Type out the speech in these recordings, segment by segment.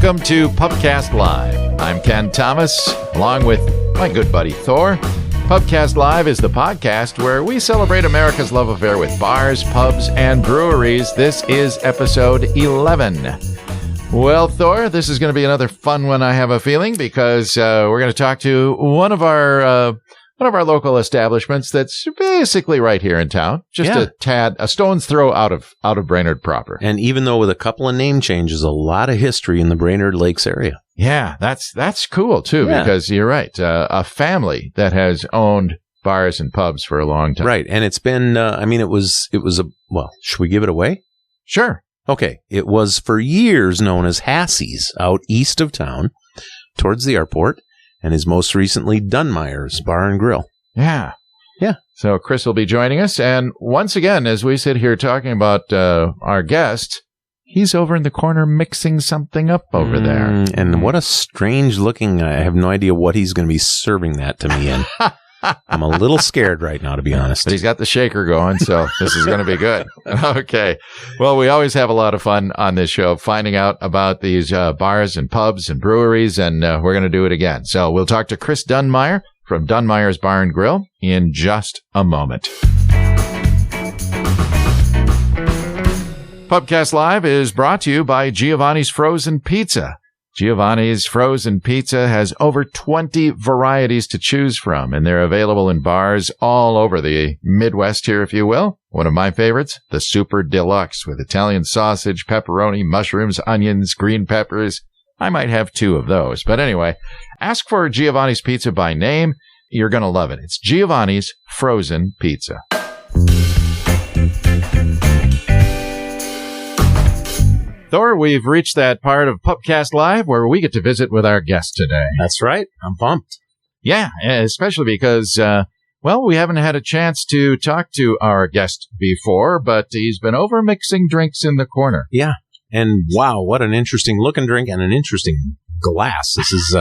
Welcome to Pubcast Live. I'm Ken Thomas, along with my good buddy Thor. Pubcast Live is the podcast where we celebrate America's love affair with bars, pubs, and breweries. This is episode 11. Well, Thor, this is going to be another fun one, I have a feeling, because we're going to talk to one of our local establishments that's basically right here in town, just a stone's throw out of Brainerd proper. And even though with a couple of name changes, a lot of history in the Brainerd Lakes area. Yeah, that's cool too, because you're right, a family that has owned bars and pubs for a long time. Right, and it's been, should we give it away? Sure. Okay, it was for years known as Hassie's out east of town towards the airport, and is most recently Dunmires Bar and Grill. Yeah. Yeah. So Chris will be joining us, and once again, as we sit here talking about our guest, he's over in the corner mixing something up over there. And what a strange looking, I have no idea what he's going to be serving that to me in. I'm a little scared right now, to be honest. But he's got the shaker going, so this is going to be good. Okay. Well, we always have a lot of fun on this show, finding out about these bars and pubs and breweries, and we're going to do it again. So we'll talk to Chris Dunmire from Dunmires Bar and Grill in just a moment. Pubcast Live is brought to you by Giovanni's Frozen Pizza. Giovanni's Frozen Pizza has over 20 varieties to choose from, and they're available in bars all over the Midwest here, if you will. One of my favorites, the Super Deluxe, with Italian sausage, pepperoni, mushrooms, onions, green peppers. I might have 2 of those. But anyway, ask for Giovanni's Pizza by name. You're going to love it. It's Giovanni's Frozen Pizza. Thor, we've reached that part of Pubcast Live where we get to visit with our guest today. That's right. I'm pumped. Yeah, especially because, we haven't had a chance to talk to our guest before, but he's been over mixing drinks in the corner. Yeah. And wow, what an interesting looking drink and an interesting glass. This is...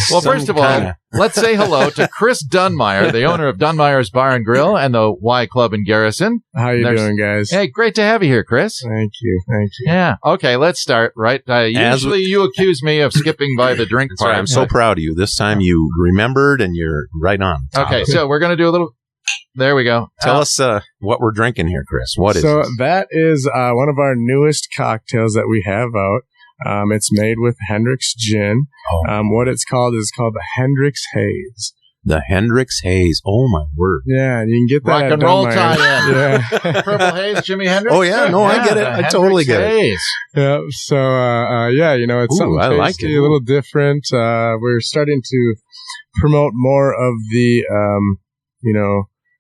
Well, first of all, let's say hello to Chris Dunmire, the owner of Dunmire's Bar and Grill and the Y Club in Garrison. How you doing, guys? Hey, great to have you here, Chris. Thank you. Yeah. Okay, let's start, right? Usually you accuse me of skipping by the drink part. Right, I'm so proud of you. This time you remembered and you're right on. Okay, so we're going to do a little... There we go. Tell us what we're drinking here, Chris. What is it? So that is one of our newest cocktails that we have out. It's made with Hendrick's gin. What it's called is called the Hendrick's Haze. The Hendrick's Haze. Oh, my word. Yeah, you can get that rock and roll tie-in. Yeah. Purple Haze, Jimi Hendrix? Oh, yeah. No, I get it. I totally get it. Yeah, so, it's something tasty, like it. A little different. We're starting to promote more of the,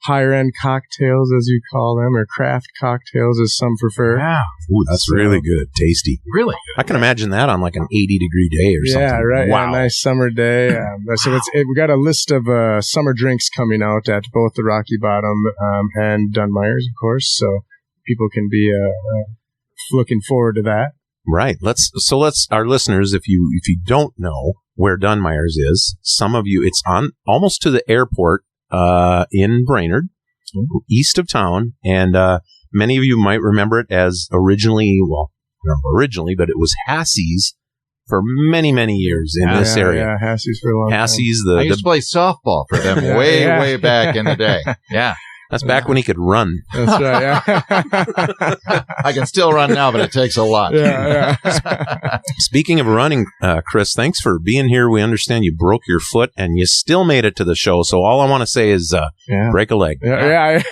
higher-end cocktails, as you call them, or craft cocktails, as some prefer. Wow. Ooh, that's really good. Tasty. Really good. I can imagine that on like an 80-degree day or something. Yeah, right. Wow. Yeah, nice summer day. So we got a list of summer drinks coming out at both the Rocky Bottom and Dunmires, of course, so people can be looking forward to that. Right. Let's our listeners, if you don't know where Dunmires is, some of you, it's on almost to the airport in Brainerd, east of town, and many of you might remember it as originally, but it was Hassie's for many, many years in this area. Yeah, Hassie's for a long time. Hassie's, I used to play softball for them way back in the day. Yeah. That's back when he could run. That's right, yeah. I can still run now, but it takes a lot. Yeah. Speaking of running, Chris, thanks for being here. We understand you broke your foot and you still made it to the show. So all I want to say is break a leg. Yeah.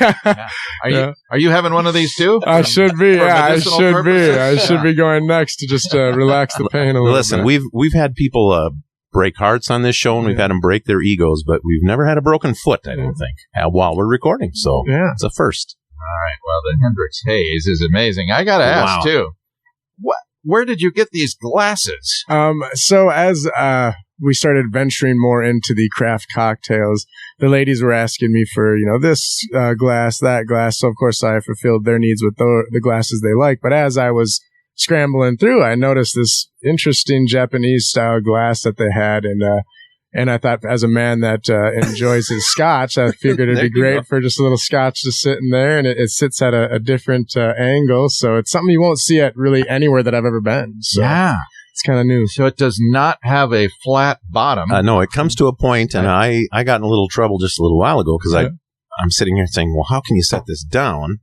Are you having one of these too? I should be. Yeah, I should be. I should be going next to just relax the pain a little Listen, bit. we've had people break hearts on this show, and we've had them break their egos, but we've never had a broken foot, I don't think, while we're recording. So it's a first. All right. Well, the Hendrick's Haze is amazing. I got to ask, too, where did you get these glasses? So as we started venturing more into the craft cocktails, the ladies were asking me for, this glass, that glass. So, of course, I fulfilled their needs with the glasses they like. But as I was scrambling through, I noticed this interesting Japanese-style glass that they had, and I thought, as a man that enjoys his scotch, I figured it'd be great for just a little scotch just sitting there, and it sits at a different angle, so it's something you won't see at really anywhere that I've ever been. So. Yeah. It's kind of new. So it does not have a flat bottom. No, it comes to a point, and I got in a little trouble just a little while ago because I'm sitting here saying, well, how can you set this down?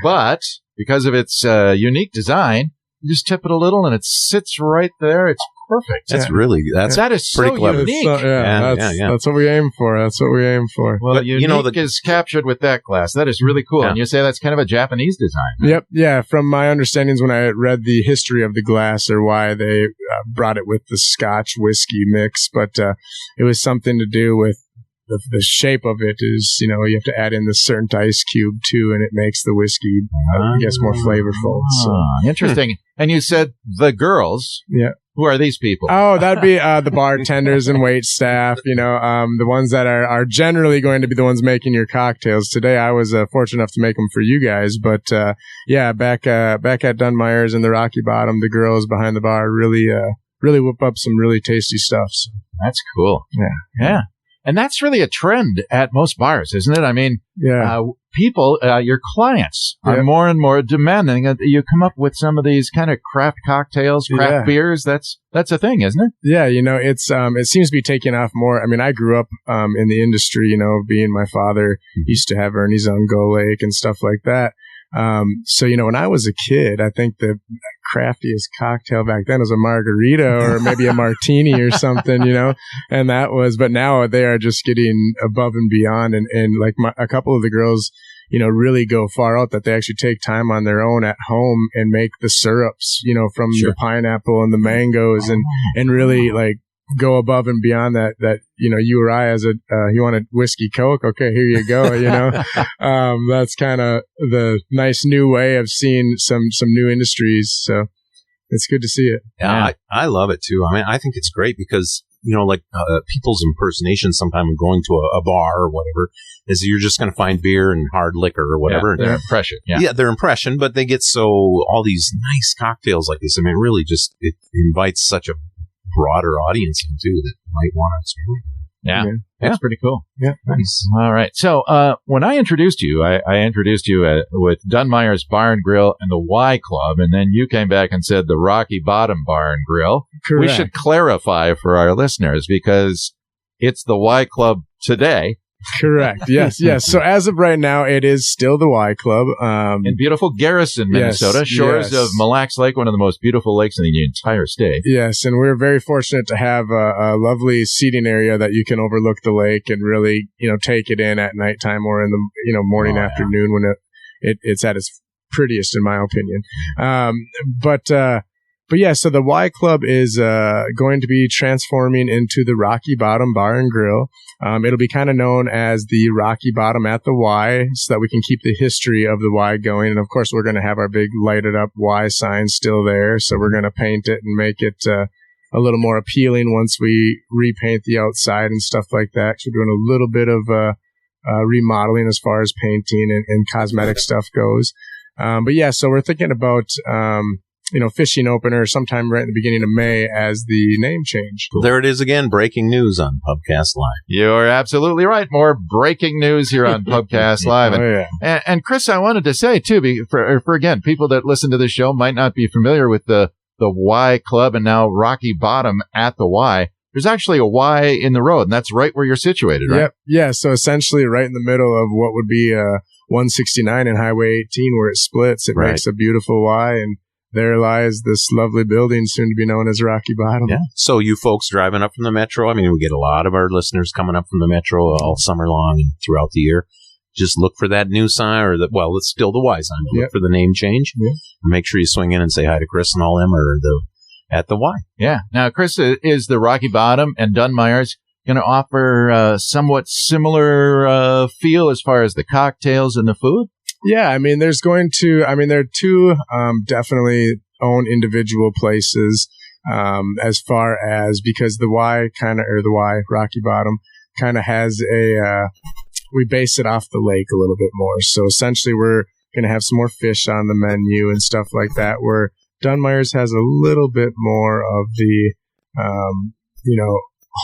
But because of its unique design, you just tip it a little and it sits right there. It's perfect. That is pretty so clever. Unique. That's what we aim for. Well, but, unique is captured with that glass. That is really cool. Yeah. And you say that's kind of a Japanese design. Right? Yep. Yeah. From my understandings, when I read the history of the glass or why they brought it with the Scotch whiskey mix, but it was something to do with the shape of it is, you have to add in this certain ice cube too, and it makes the whiskey, I guess, more flavorful. So. Interesting. And you said the girls. Yeah. Who are these people? Oh, that'd be the bartenders and wait staff, the ones that are generally going to be the ones making your cocktails. Today, I was fortunate enough to make them for you guys. But, back at Dunmires in the Rocky Bottom, the girls behind the bar really whip up some really tasty stuff. So. That's cool. Yeah. And that's really a trend at most bars, isn't it? I mean, people, your clients are more and more demanding that you come up with some of these kind of craft cocktails, craft beers. That's a thing, isn't it? Yeah, it's it seems to be taking off more. I mean, I grew up in the industry, being my father used to have Ernie's on Gull Lake and stuff like that. So, when I was a kid, I think the craftiest cocktail back then was a margarita or maybe a martini or something, and but now they are just getting above and beyond. And like a couple of the girls, really go far out that they actually take time on their own at home and make the syrups, from the pineapple and the mangoes and really like go above and beyond that, you or I as you want a whiskey Coke? Okay, here you go, that's kind of the nice new way of seeing some new industries. So it's good to see it. Yeah. I love it too. I mean, I think it's great because, people's impersonation sometime of going to a bar or whatever is you're just going to find beer and hard liquor or whatever. Their impression. Yeah, their impression, but they get all these nice cocktails like this. I mean, really just, it invites such a broader audience too that might want to experiment with it. Yeah. That's pretty cool. Yeah. Nice. All right. So when I introduced you, I introduced you with Dunmires Bar and Grill and the Y Club, and then you came back and said the Rocky Bottom Bar and Grill. Correct. We should clarify for our listeners because it's the Y Club today. Correct. Yes. So as of right now, it is still the Y Club. In beautiful Garrison, Minnesota. Shores of Mille Lacs Lake, one of the most beautiful lakes in the entire state. Yes, and we're very fortunate to have a lovely seating area that you can overlook the lake and really, take it in at nighttime or in the, morning, afternoon when it's at its prettiest, in my opinion. But yeah, so the Y Club is going to be transforming into the Rocky Bottom Bar and Grill. It'll be kind of known as the Rocky Bottom at the Y so that we can keep the history of the Y going. And of course, we're going to have our big lighted up Y sign still there. So we're going to paint it and make it a little more appealing once we repaint the outside and stuff like that. So we're doing a little bit of remodeling as far as painting and cosmetic stuff goes. But yeah, so we're thinking about fishing opener sometime right in the beginning of May as the name change. There it is again, breaking news on Pubcast Live. You're absolutely right. More breaking news here on Pubcast Live. And Chris, I wanted to say, too, for again, people that listen to this show might not be familiar with the Y Club and now Rocky Bottom at the Y. There's actually a Y in the road, and that's right where you're situated, right? Yep. Yeah, so essentially right in the middle of what would be 169 and Highway 18 where it splits. It makes a beautiful Y, and there lies this lovely building soon to be known as Rocky Bottom. Yeah. So you folks driving up from the metro, I mean, we get a lot of our listeners coming up from the metro all summer long and throughout the year. Just look for that new sign it's still the Y sign. Look for the name change. Yeah. And make sure you swing in and say hi to Chris and all them at the Y. Yeah. Now, Chris, is the Rocky Bottom and Dunmires going to offer somewhat similar feel as far as the cocktails and the food? Yeah, I mean, there are two definitely own individual places as far as because the Y Rocky Bottom kind of has we base it off the lake a little bit more. So essentially we're going to have some more fish on the menu and stuff like that, where Dunmires has a little bit more of the,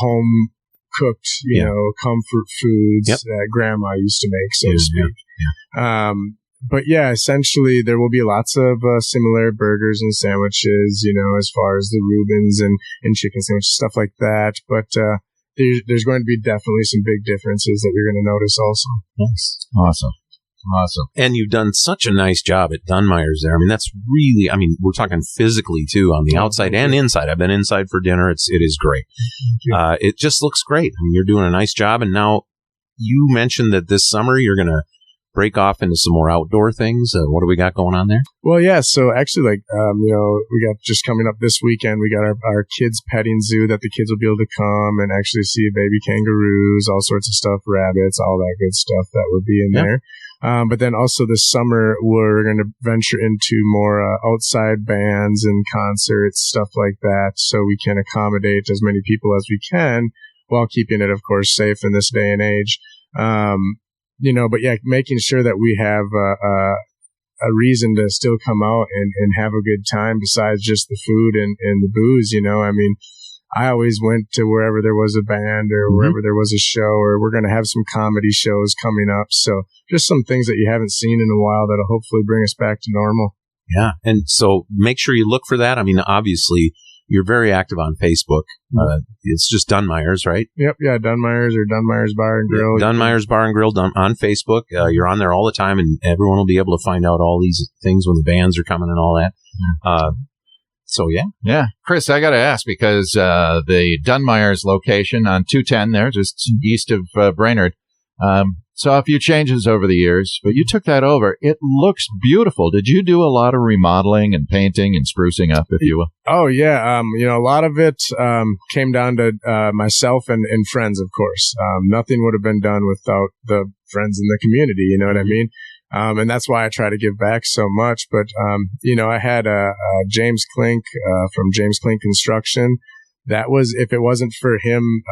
home cooked, comfort foods that grandma used to make, so to speak. But yeah, essentially there will be lots of similar burgers and sandwiches, as far as the Reubens and chicken sandwiches, stuff like that. But there's going to be definitely some big differences that you're going to notice also. Nice. Awesome. And you've done such a nice job at Dunmires there. I mean, that's really, we're talking physically too, on the outside and inside. I've been inside for dinner. It is great. It just looks great. I mean, you're doing a nice job. And now you mentioned that this summer you're going to break off into some more outdoor things. What do we got going on there? Well, yeah. So actually, we got just coming up this weekend, we got our kids petting zoo that the kids will be able to come and actually see baby kangaroos, all sorts of stuff, rabbits, all that good stuff that will be in there. But then also this summer, we're going to venture into more outside bands and concerts, stuff like that, so we can accommodate as many people as we can while keeping it, of course, safe in this day and age. But yeah, making sure that we have a reason to still come out and have a good time besides just the food and the booze. I always went to wherever there was a band or wherever there was a show, or we're going to have some comedy shows coming up. So just some things that you haven't seen in a while that'll hopefully bring us back to normal. Yeah. And so make sure you look for that. I mean, obviously, you're very active on Facebook. It's just Dunmires, right? Yep. Yeah. Dunmires or Dunmires Bar and Grill. Dunmires Bar and Grill on Facebook. You're on there all the time, and everyone will be able to find out all these things when the bands are coming and all that. So, yeah. Yeah. Chris, I got to ask, because the Dunmires location on 210 there, just east of Brainerd, saw a few changes over the years, but you took that over. It looks beautiful. Did you do a lot of remodeling and painting and sprucing up, if you will? Oh, yeah. A lot of it came down to myself and friends, of course. Nothing would have been done without the friends in the community, you know what I mean? And that's why I try to give back so much. But, I had James Klink from James Klink Construction. That was, if it wasn't for him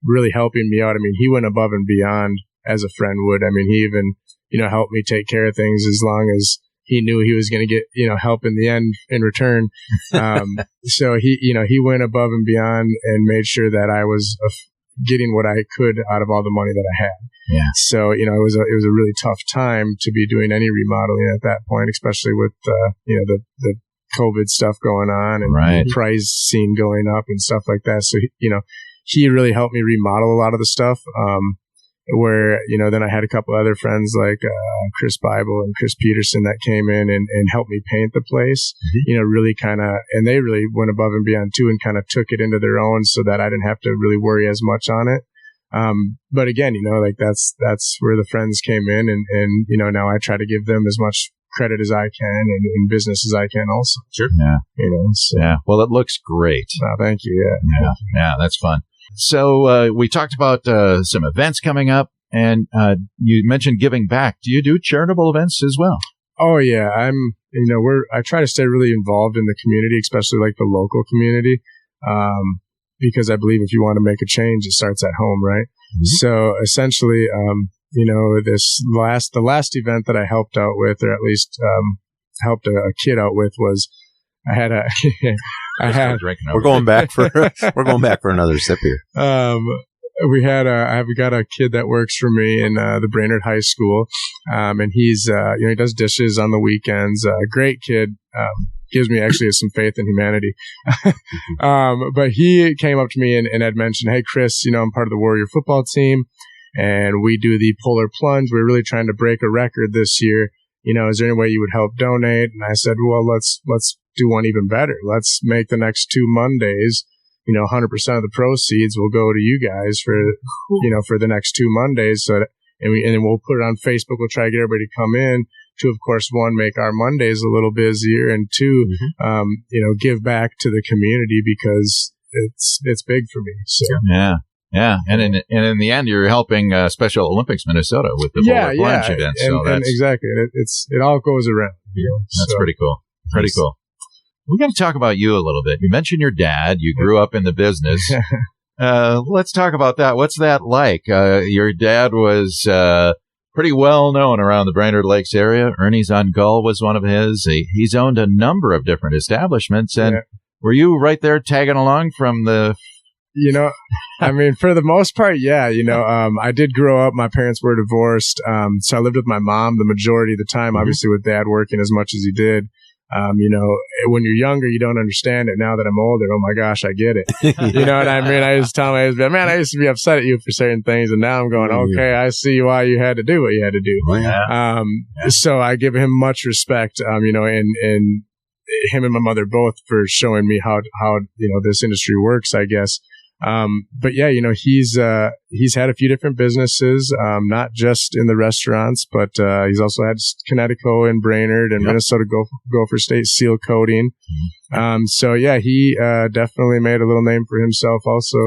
really helping me out, he went above and beyond as a friend would. He even, helped me take care of things as long as he knew he was going to get, help in the end in return. So he went above and beyond and made sure that I was getting what I could out of all the money that I had. Yeah. So, it was a really tough time to be doing any remodeling at that point, especially with, the COVID stuff going on and the price scene going up and stuff like that. So, he really helped me remodel a lot of the stuff. Where, then I had a couple other friends like Chris Bible and Chris Peterson that came in and helped me paint the place, really and they really went above and beyond too and kind of took it into their own so that I didn't have to really worry as much on it. But again, that's where the friends came in and now I try to give them as much credit as I can and business as I can also. Sure. Yeah. Yeah. Well, it looks great. Thank you. Yeah. Yeah. That's fun. So we talked about some events coming up, and you mentioned giving back. Do you do charitable events as well? Oh yeah, I try to stay really involved in the community, especially like the local community, because I believe if you want to make a change, it starts at home, right? Mm-hmm. So essentially, the last event that I helped out with, or at least helped a kid out with, was I had we're going back for another sip here. I've got a kid that works for me in the Brainerd High School, and he's he does dishes on the weekends. Great kid, gives me actually some faith in humanity. But he came up to me and had mentioned, "Hey Chris, I'm part of the Warrior football team, and we do the polar plunge. We're really trying to break a record this year. Is there any way you would help donate?" And I said, "Well, let's do one even better. Let's make the next 2 Mondays, 100% of the proceeds will go to you guys for the next 2 Mondays. So and then we'll put it on Facebook. We'll try to get everybody to come in to, of course, one, make our Mondays a little busier, and two, give back to the community because it's big for me." So yeah, and in the end, you're helping Special Olympics Minnesota with the polar plunge event. So and exactly, it all goes around. That's pretty cool. Pretty cool. We're going to talk about you a little bit. You mentioned your dad. You grew up in the business. Let's talk about that. What's that like? Your dad was pretty well known around the Brainerd Lakes area. Ernie's on Gull was one of his. He's owned a number of different establishments. And were you right there tagging along from the You know, I mean, for the most part, yeah. You know, I did grow up. My parents were divorced, so I lived with my mom the majority of the time. Obviously, with Dad working as much as he did. You know, when you're younger, you don't understand it. Now that I'm older, oh my gosh, I get it. You know what I mean? I used to tell him, man, I used to be upset at you for certain things, and now I'm going, okay, I see why you had to do what you had to do. So I give him much respect. You know, and him and my mother both for showing me how you know this industry works, I guess. But yeah, you know, he's had a few different businesses, not just in the restaurants, but, he's also had Connecticut and Brainerd and Minnesota Gopher State seal coating. So yeah, he, definitely made a little name for himself also.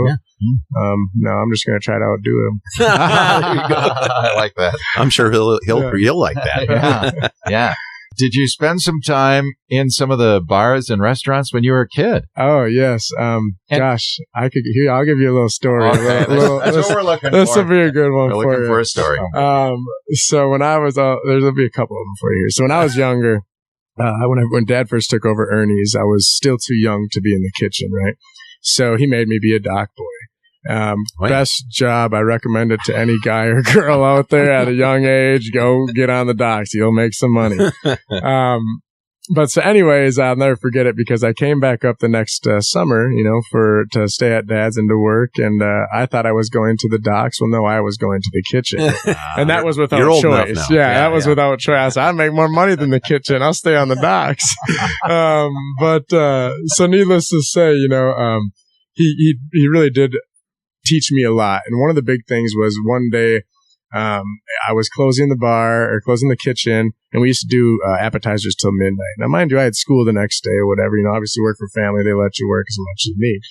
No, I'm just going to try to outdo him. There you go. I like that. I'm sure he'll like that. Yeah. Did you spend some time in some of the bars and restaurants when you were a kid? Oh, yes. Gosh, I'll give you a little story. Okay, that's what we're looking for. This will be a good one we're looking for a story. So when I was, there'll be a couple of them for you here. So when I was younger, when Dad first took over Ernie's, I was still too young to be in the kitchen, right? So he made me be a dock boy. Best job. I recommend it to any guy or girl out there at a young age. Go get on the docks. You'll make some money. But so anyways, I'll never forget it because I came back up the next summer, you know, to stay at Dad's and to work. And I thought I was going to the docks. Well, no, I was going to the kitchen. And that was without choice. Yeah, that was without choice. I make more money than the kitchen. I'll stay on the docks. So needless to say, you know, he really did teach me a lot. And one of the big things was one day, I was closing the kitchen, and we used to do appetizers till midnight. Now, mind you, I had school the next day or whatever. You know, obviously work for family. They let you work as much as you need.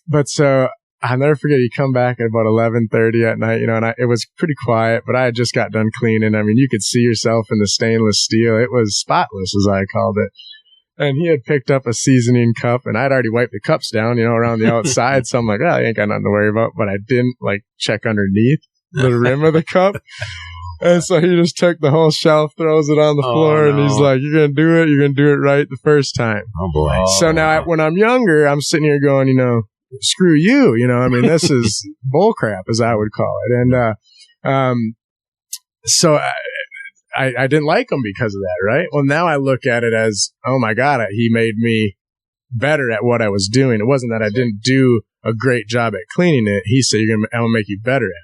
But so I'll never forget, you come back at about 11:30 at night, you know, and it was pretty quiet, but I had just got done cleaning. I mean, you could see yourself in the stainless steel. It was spotless, as I called it. And he had picked up a seasoning cup, and I'd already wiped the cups down, you know, around the outside. So I'm like, I ain't got nothing to worry about. But I didn't check underneath the rim of the cup. And so he just took the whole shelf, throws it on the floor, and he's like, you're going to do it. You're going to do it right the first time. Oh, boy. So now when I'm younger, I'm sitting here going, you know, screw you. You know, I mean, this is bull crap, as I would call it. And so I didn't like him because of that, right? Well, now I look at it as, oh my God, he made me better at what I was doing. It wasn't that I didn't do a great job at cleaning it. He said, I'm going to make you better at it.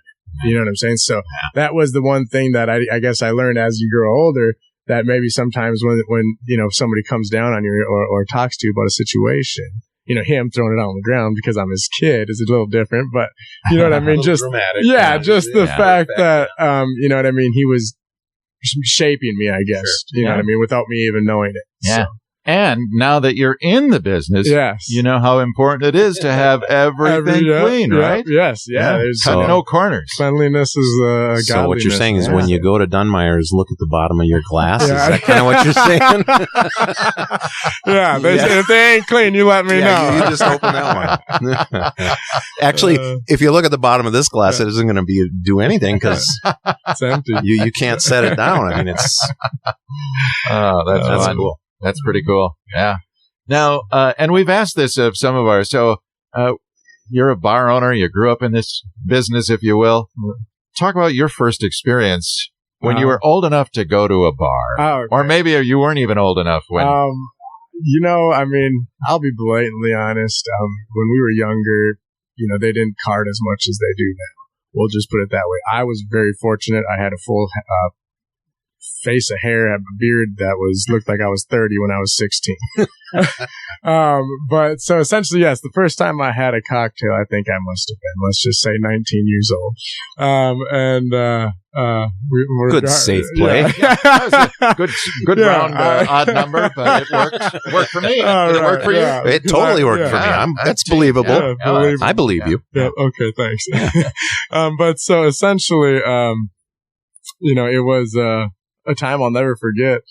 You know what I'm saying? So that was the one thing that I guess I learned as you grow older, that maybe sometimes when you know, somebody comes down on you or talks to you about a situation, you know, him throwing it on the ground because I'm his kid is a little different, but you know what I mean? Just, dramatic, just the fact that, you know what I mean? He was shaping me, I guess, you know what I mean, without me even knowing it. Yeah. So. And now that you're in the business, you know how important it is to have everything clean, right? Yes. Yeah. There's no corners. Cleanliness is godliness. So what you're saying is when you go to Dunmire's, look at the bottom of your glass. Is that kind of what you're saying? If they ain't clean, you let me know. You just open that one. Actually, if you look at the bottom of this glass, it isn't going to do anything because it's empty. You can't set it down. I mean, it's that's cool. That's pretty cool. Yeah. Now, and we've asked this of some of ours. So, you're a bar owner. You grew up in this business, if you will. Talk about your first experience when you were old enough to go to a bar, or maybe you weren't even old enough when. You know, I mean, I'll be blatantly honest. When we were younger, you know, they didn't card as much as they do now. We'll just put it that way. I was very fortunate. I had a full face of hair, had a beard that looked like I was 30 when I was 16. But so essentially, yes, the first time I had a cocktail, I think I must have been, let's just say 19 years old. We good safe play. That was a good round odd number, but it worked for me. Did it work for you? It totally worked for me. That's believable. I believe you. Yeah. Okay, thanks. But so essentially, you know, it was a time I'll never forget.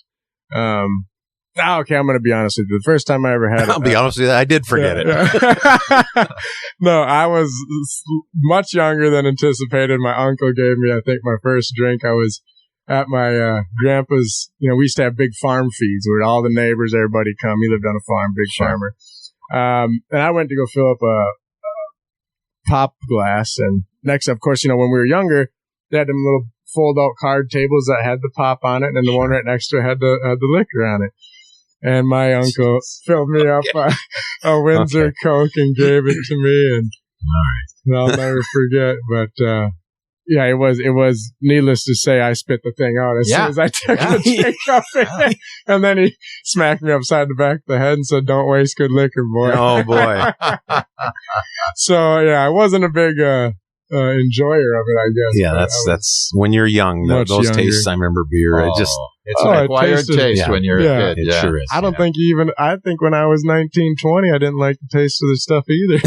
Okay, I'm going to be honest with you. The first time I ever had it. I'll be honest with you, I did forget it. No, I was much younger than anticipated. My uncle gave me, I think, my first drink. I was at my grandpa's, you know, we used to have big farm feeds where all the neighbors, everybody come. He lived on a farm, big farmer. And I went to go fill up pop glass. And next, of course, when we were younger, they had them little fold-out card tables that had the pop on it, and then the one right next to it had the liquor on it. And my uncle filled me up a Windsor Coke and gave it to me, and I'll never forget. But yeah, it was needless to say, I spit the thing out as soon as I took the drink of it. And then he smacked me upside the back of the head and said, "Don't waste good liquor, boy." Oh, boy. So, yeah, I wasn't a big enjoyer of it, I guess. Yeah, that's when you're young. Those younger. Tastes, I remember beer. It's an acquired taste when you're a kid. It sure is. I don't think I think when I was 19, 20, I didn't like the taste of the stuff either.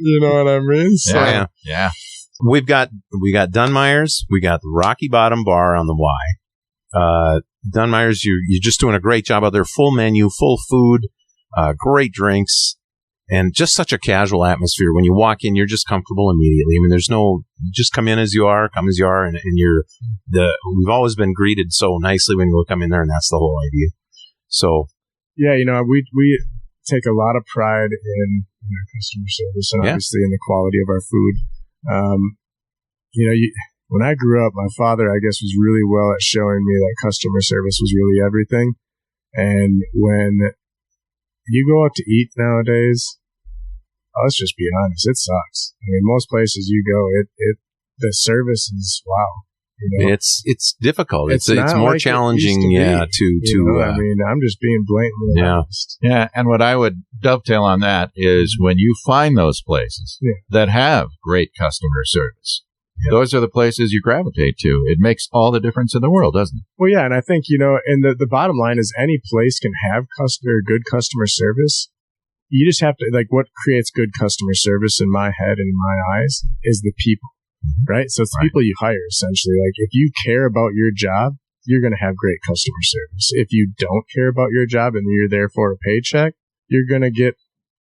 You know what I mean? So, yeah. We got Dunmires. We got the Rocky Bottom Bar on the Y. Dunmires, you're just doing a great job out there. Full menu, full food, great drinks. And just such a casual atmosphere. When you walk in, you're just comfortable immediately. I mean, you just come in as you are, come as you are, and we've always been greeted so nicely when you come in there, and that's the whole idea. So, yeah, we take a lot of pride in our customer service and obviously in the quality of our food. When I grew up, my father, I guess, was really well at showing me that customer service was really everything. And when you go out to eat nowadays, let's just be honest, it sucks. I mean, most places you go, the service is wow. It's difficult. It's more like challenging, I mean, I'm just being blatantly honest. Yeah, and what I would dovetail on that is when you find those places that have great customer service, those are the places you gravitate to. It makes all the difference in the world, doesn't it? Well, yeah, and I think, and the bottom line is any place can have good customer service. You just have to, what creates good customer service in my head and in my eyes is the people, right? So it's the people you hire, essentially. Like, if you care about your job, you're going to have great customer service. If you don't care about your job and you're there for a paycheck, you're going to get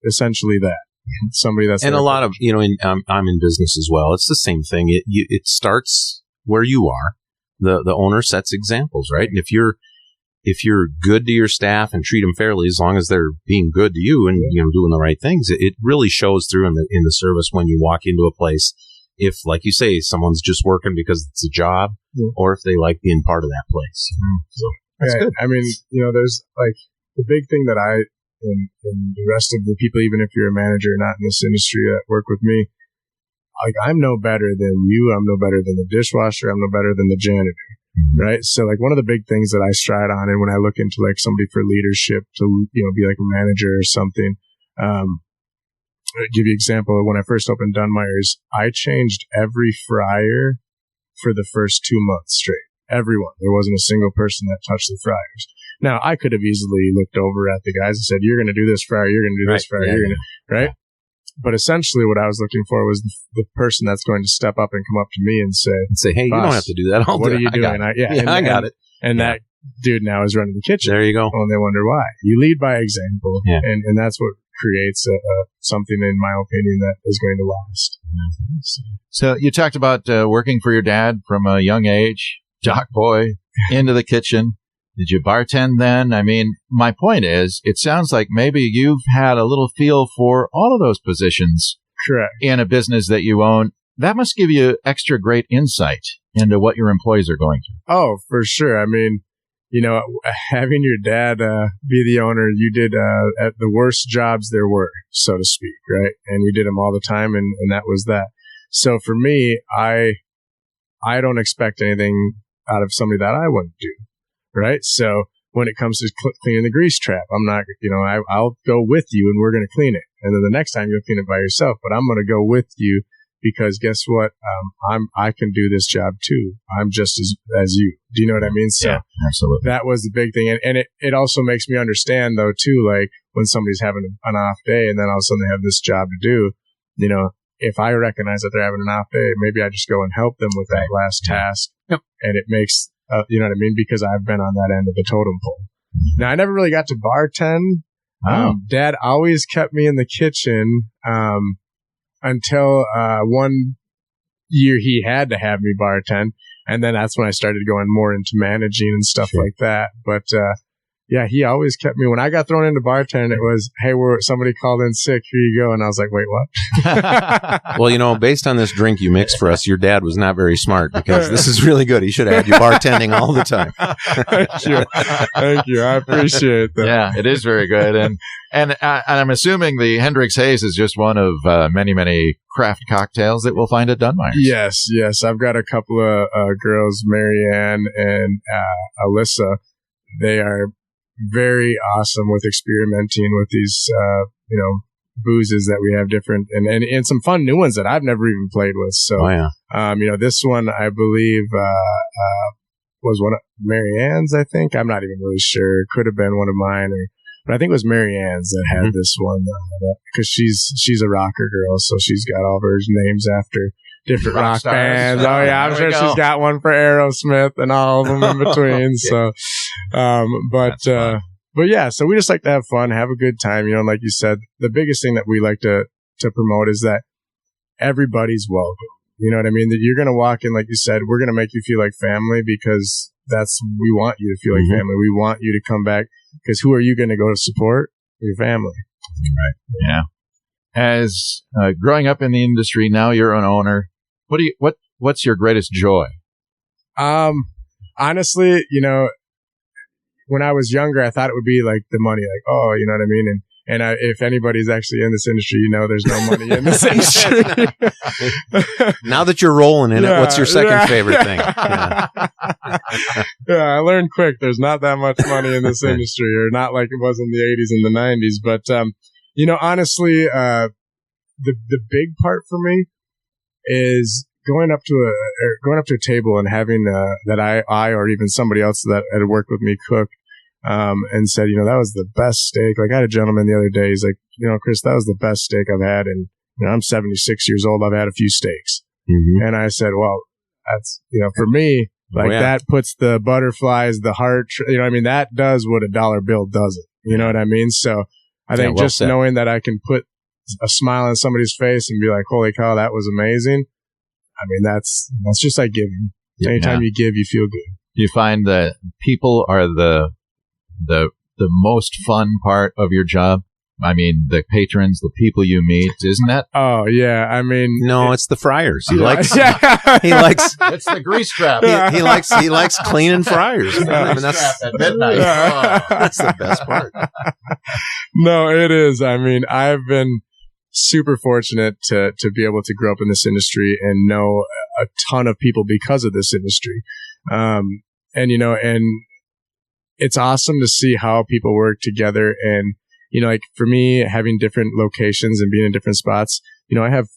essentially that. Somebody that's and a lot of I'm in business as well. It's the same thing. It starts where you are. The owner sets examples, right? And if you're good to your staff and treat them fairly, as long as they're being good to you and doing the right things, it really shows through in the service when you walk into a place. If, like you say, someone's just working because it's a job, or if they like being part of that place. So that's good. I mean, there's the big thing that and the rest of the people, even if you're a manager not in this industry that work with me, I'm no better than you. I'm no better than the dishwasher. I'm no better than the janitor, right? So one of the big things that I stride on, and when I look into somebody for leadership to be like a manager or something, I'll give you an example. When I first opened Dunmires, I changed every fryer for the first 2 months straight. Everyone. There wasn't a single person that touched the fryers. Now, I could have easily looked over at the guys and said, "You're going to do this fryer, you're going to do this fryer, you're going to," right? But essentially what I was looking for was the person that's going to step up and come up to me and say, "Hey, you don't have to do that. What are you doing?" I got it. And that dude now is running the kitchen. There you go. And they wonder why. You lead by example, and that's what creates something, in my opinion, that is going to last. So you talked about working for your dad from a young age, dock boy, into the kitchen. Did you bartend then? I mean, my point is, it sounds like maybe you've had a little feel for all of those positions. Correct. In a business that you own. That must give you extra great insight into what your employees are going through. Oh, for sure. I mean, having your dad be the owner, you did at the worst jobs there were, so to speak, right? And you did them all the time, and that was that. So for me, I don't expect anything out of somebody that I wouldn't do. Right. So when it comes to cleaning the grease trap, I'm not, I'll go with you and we're going to clean it. And then the next time you'll clean it by yourself, but I'm going to go with you because guess what? I can do this job too. I'm just as you. Do you know what I mean? So yeah, absolutely. That was the big thing. And it also makes me understand though too, when somebody's having an off day and then all of a sudden they have this job to do, if I recognize that they're having an off day, maybe I just go and help them with that last task. Yep. And it makes, you know what I mean? Because I've been on that end of the totem pole. Now, I never really got to bartend. Dad always kept me in the kitchen until one year he had to have me bartend. And then that's when I started going more into managing and stuff like that. But yeah, he always kept me. When I got thrown into bartending, it was, hey, somebody called in sick. Here you go. And I was like, wait, what? Well, based on this drink you mixed for us, your dad was not very smart because this is really good. He should have had you bartending all the time. Thank you. I appreciate that. Yeah, it is very good. And I'm assuming the Hendrix Haze is just one of many, many craft cocktails that we'll find at Dunmire's. Yes. I've got a couple of girls, Marianne and Alyssa. They are very awesome with experimenting with these, boozes that we have different and some fun new ones that I've never even played with. So, this one I believe was one of Marianne's. I think I'm not even really sure. It could have been one of mine, but I think it was Marianne's that had this one because she's a rocker girl, so she's got all of her names after different rock bands. Oh yeah, I'm sure she's got one for Aerosmith and all of them in between. So, but yeah, so we just like to have fun, have a good time. And like you said, the biggest thing that we like to promote is that everybody's welcome. You know what I mean? That you're going to walk in, like you said, we're going to make you feel like family because we want you to feel like family. We want you to come back because who are you going to go to support? Your family. Right. Yeah. As growing up in the industry, now you're an owner. What's your greatest joy? Honestly, when I was younger, I thought it would be like the money, like, oh, you know what I mean? And if anybody's actually in this industry, there's no money in this industry. Now that you're rolling in it, what's your second favorite thing? Yeah, I learned quick. There's not that much money in this industry, or not like it was in the 80s and the 90s. But, honestly, the big part for me is going up to a table and having that I or even somebody else that had worked with me cook and said, that was the best steak. Like I had a gentleman the other day. He's like, Chris, that was the best steak I've had. And I'm 76 years old. I've had a few steaks. Mm-hmm. And I said, well, that's for me, that puts the butterflies, the heart. That does what a dollar bill doesn't. You know what I mean? So I think just knowing that I can put a smile on somebody's face and be like, holy cow, that was amazing. That's just like giving. Anytime you give, you feel good. You find that people are the most fun part of your job? The patrons, the people you meet, isn't that? Oh, yeah. No, it's the fryers. He likes. It's the grease trap. He likes cleaning fryers. That's at midnight. That's the best part. No, it is. I've been super fortunate to be able to grow up in this industry and know a ton of people because of this industry. And it's awesome to see how people work together. And, like for me, having different locations and being in different spots, I have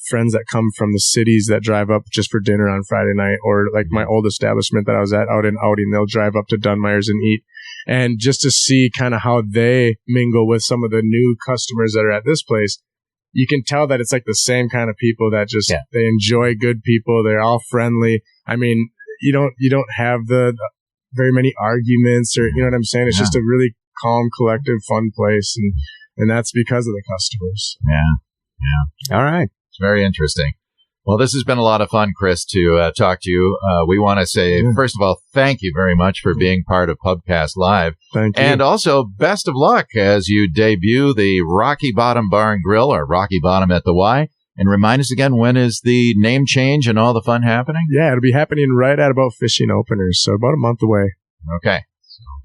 friends that come from the cities that drive up just for dinner on Friday night, or like my old establishment that I was at out in Outing, they'll drive up to Dunmires and eat. And just to see kind of how they mingle with some of the new customers that are at this place, you can tell that it's like the same kind of people that just, they enjoy good people. They're all friendly. You don't have the very many arguments or, you know what I'm saying? It's just a really calm, collective, fun place. And that's because of the customers. Yeah. All right. It's very interesting. Well, this has been a lot of fun, Chris, to talk to you. We want to say, first of all, thank you very much for being part of Pubcast Live. Thank you. And also, best of luck as you debut the Rocky Bottom Bar and Grill, or Rocky Bottom at the Y. And remind us again, when is the name change and all the fun happening? Yeah, it'll be happening right at about fishing openers, so about a month away. Okay.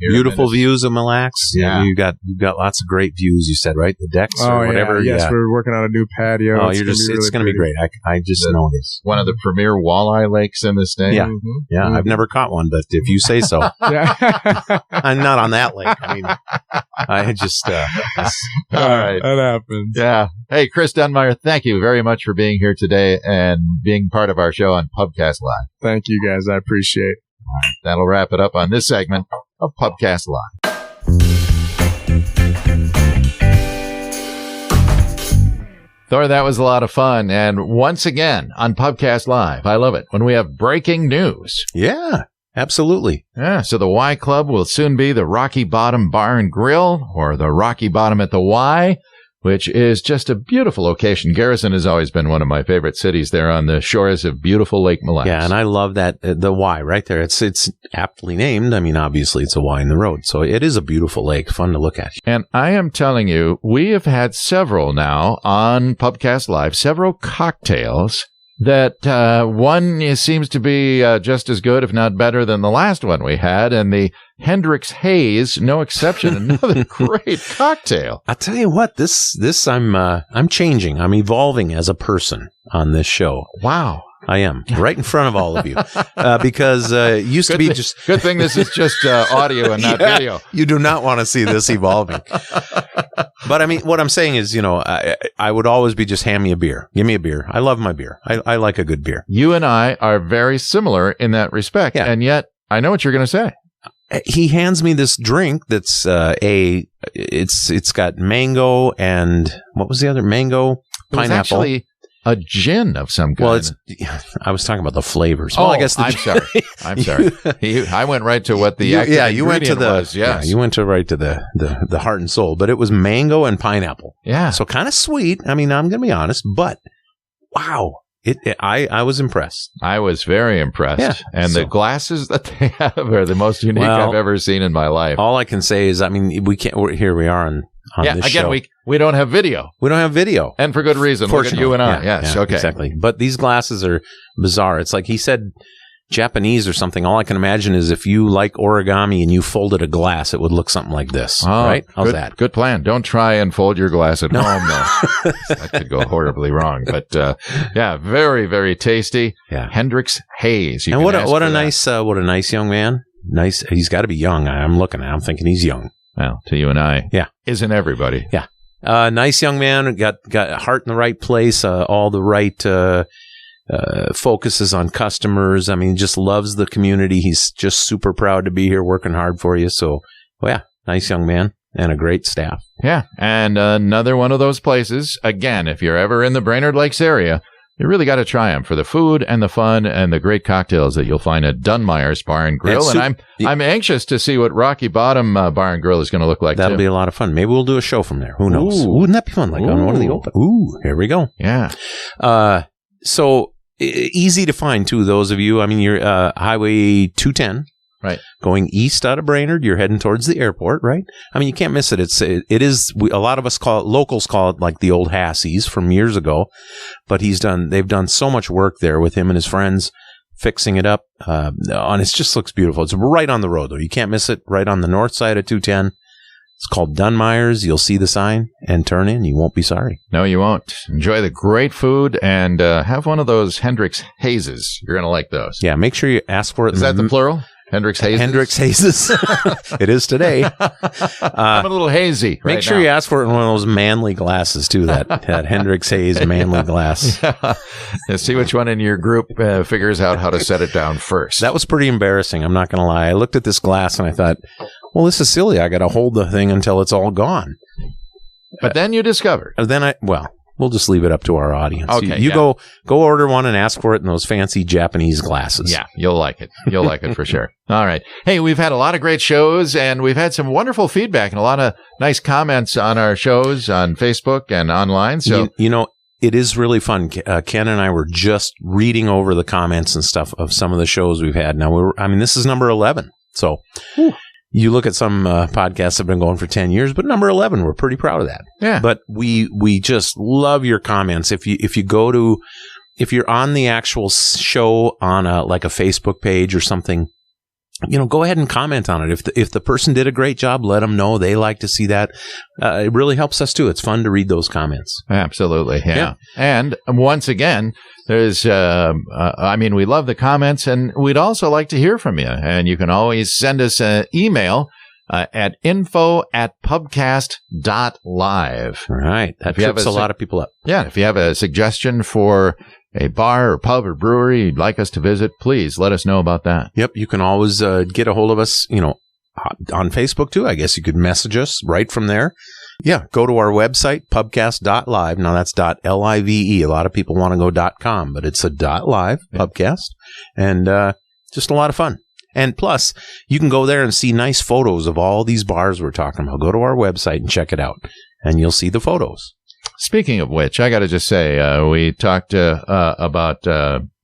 Beautiful views of Mille Lacs. Yeah, you've got lots of great views. You said, right? The decks or whatever. Yes, we're working on a new patio. Oh, it's going to be great. I just know it is one of the premier walleye lakes in the state. Yeah, I've never caught one, but if you say so, I'm not on that lake. I just all right, that happens. Yeah. Hey, Chris Dunmire, thank you very much for being here today and being part of our show on Pubcast Live. Thank you, guys. I appreciate it. All right, that'll wrap it up on this segment of Pubcast Live. Thor, that was a lot of fun. And once again, on Pubcast Live, I love it when we have breaking news. Yeah, absolutely. Yeah, so the Y Club will soon be the Rocky Bottom Bar and Grill, or the Rocky Bottom at the Y. which is just a beautiful location. Garrison has always been one of my favorite cities there on the shores of beautiful Lake Mille Lacs. Yeah, and I love that, the Y right there. It's aptly named. I mean, obviously, it's a Y in the road. So it is a beautiful lake, fun to look at. And I am telling you, we have had several now on Pubcast Live, several cocktails that one seems to be just as good, if not better, than the last one we had. And the Hendrix Haze, no exception, another great cocktail. I'll tell you what, this I'm changing. I'm evolving as a person on this show. Wow. I am, right in front of all of you. Because it used to be just... Good thing this is just audio and not video. You do not want to see this evolving. But I mean, what I'm saying is, I would always be just hand me a beer. Give me a beer. I love my beer. I like a good beer. You and I are very similar in that respect. Yeah. And yet, I know what you're going to say. He hands me this drink that's it's got mango and what was the other? Mango, pineapple. Actually a gin of some kind. Well, I was talking about the flavors. Oh, well, I guess I'm sorry. I went right to what the you went to was. Yes. Yeah, you went right to the heart and soul. But it was mango and pineapple. Yeah. So kind of sweet. I mean, I'm going to be honest, but wow. I was impressed. I was very impressed. Yeah, and the glasses that they have are the most unique I've ever seen in my life. All I can say is, I mean, here we are on this show. Again, we don't have video. We don't have video. And for good reason. Look at you and I. Yes, okay. Exactly. But these glasses are bizarre. It's like he said Japanese or something. All I can imagine is if you like origami and you folded a glass, it would look something like this. Right? How's that? Good plan. Don't try and fold your glass at home, though. That could go horribly wrong. But very, very tasty. Yeah. Hendrix Haze. And what a nice young man. Nice. He's got to be young. I'm looking at him. I'm thinking he's young. Well, to you and I. Yeah. Isn't everybody? Yeah. Nice young man. Got heart in the right place. All the right focuses on customers. I mean, just loves the community. He's just super proud to be here working hard for you. So, nice young man and a great staff. Yeah. And another one of those places, again, if you're ever in the Brainerd Lakes area, you really got to try them for the food and the fun and the great cocktails that you'll find at Dunmires Bar and Grill. And I'm anxious to see what Rocky Bottom Bar and Grill is going to look like. That'll be a lot of fun. Maybe we'll do a show from there. Who knows? Wouldn't that be fun? Like on one of the open. Ooh, here we go. Yeah. So easy to find too. Those of you, I mean, you're Highway 210. Right. Going east out of Brainerd, you're heading towards the airport, right? I mean, you can't miss it. It is, a lot of us locals call it like the old Hassies from years ago, but they've done so much work there with him and his friends fixing it up. And it just looks beautiful. It's right on the road though. You can't miss it. Right on the north side of 210. It's called Dunmires. You'll see the sign and turn in. You won't be sorry. No, you won't. Enjoy the great food and have one of those Hendrix Hazes. You're going to like those. Yeah, make sure you ask for it. Is that the plural? Hendrix Hazes? Hendrix Hazes. It is today. I'm a little hazy. Make sure you ask for it in one of those manly glasses, too, that Hendrix Haze manly glass. Yeah. See which one in your group figures out how to set it down first. That was pretty embarrassing. I'm not going to lie. I looked at this glass and I thought, well, this is silly. I got to hold the thing until it's all gone. But then you discovered. We'll just leave it up to our audience. Okay, you go order one and ask for it in those fancy Japanese glasses. Yeah, you'll like it. You'll like it for sure. All right. Hey, we've had a lot of great shows, and we've had some wonderful feedback and a lot of nice comments on our shows on Facebook and online. So it is really fun. Ken and I were just reading over the comments and stuff of some of the shows we've had. Now, this is number 11. So you look at some podcasts that have been going for 10 years, but number 11, we're pretty proud of that. Yeah. But we just love your comments. If you're on the actual show on a Facebook page or something, go ahead and comment on it. If the person did a great job, let them know. They like to see that. It really helps us too. It's fun to read those comments. Absolutely. Yeah. And once again, there's, we love the comments, and we'd also like to hear from you. And you can always send us an email at info@pubcast.live. All right. That trips a lot of people up. Yeah. If you have a suggestion for a bar or pub or brewery you'd like us to visit, please let us know about that. Yep. You can always get a hold of us, on Facebook too. I guess you could message us right from there. Yeah. Go to our website, pubcast.live. Now that's .live. A lot of people want to go .com, but it's a .live, Pubcast. And just a lot of fun. And plus, you can go there and see nice photos of all these bars we're talking about. Go to our website and check it out, and you'll see the photos. Speaking of which, I got to just say, we talked about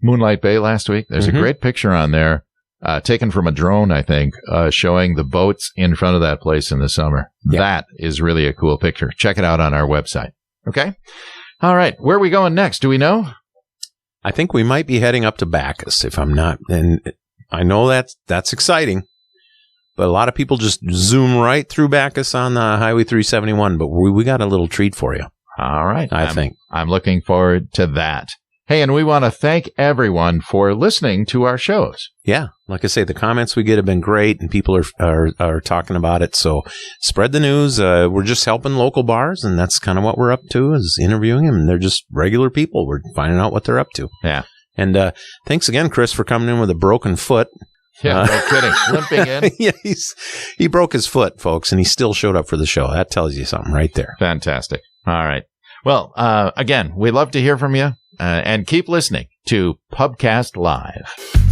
Moonlight Bay last week. There's a great picture on there, taken from a drone, I think, showing the boats in front of that place in the summer. Yeah. That is really a cool picture. Check it out on our website. Okay? All right. Where are we going next? Do we know? I think we might be heading up to Bacchus, if I'm not. And I know that's exciting. But a lot of people just zoom right through Bacchus on Highway 371. But we got a little treat for you. All right. I think. I'm looking forward to that. Hey, and we want to thank everyone for listening to our shows. Yeah. Like I say, the comments we get have been great, and people are talking about it. So spread the news. We're just helping local bars, and that's kind of what we're up to, is interviewing them. They're just regular people. We're finding out what they're up to. Yeah. And thanks again, Chris, for coming in with a broken foot. Yeah, no kidding. Limping in. Yeah, he broke his foot, folks, and he still showed up for the show. That tells you something right there. Fantastic. All right. Well, again, we love to hear from you, and keep listening to Pubcast Live.